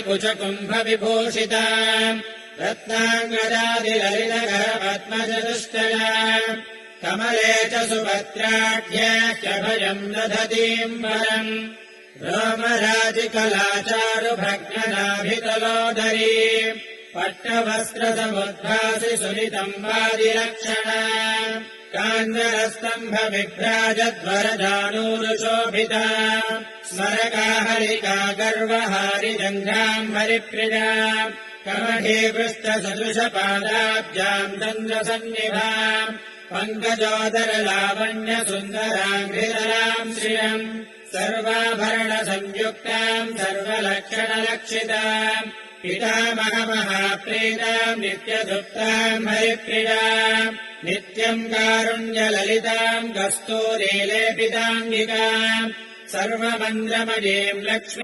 कुचकुम्भविभूषिता रत्नाङ्गदादिललितकर पद्मचतुष्टया कमले च सुभद्राढ्याख्यभयम् दधतीम् वरम् रोमराजिकलाचारुभग्ननाभितलोदरी पट्टवस्त्रसमुद्भासि सुलितम् वादिलक्षणा काञ्जरस्तम्भविभ्राजद्वरजानूरुशोभिता स्मरकाहलिका गर्वहारिजङ्घाम्बरिप्रिया कमठीपृष्ठसदृशपादाब्जाम् चन्द्रसन्निभा पङ्कजोदरलावण्यसुन्दराङ्घ्रितराम् श्रियम् सर्वाभरणसंयुक्ताम् सर्वलक्षणलक्षिताम् पितामहमहाप्रीताम् नित्यदुक्ताम् हरिप्रियाम् नित्यम् कारुण्यललिताम् कस्तूरीलेपिताङ्गिकाम् सर्वमन्द्रमयीम् लक्ष्मी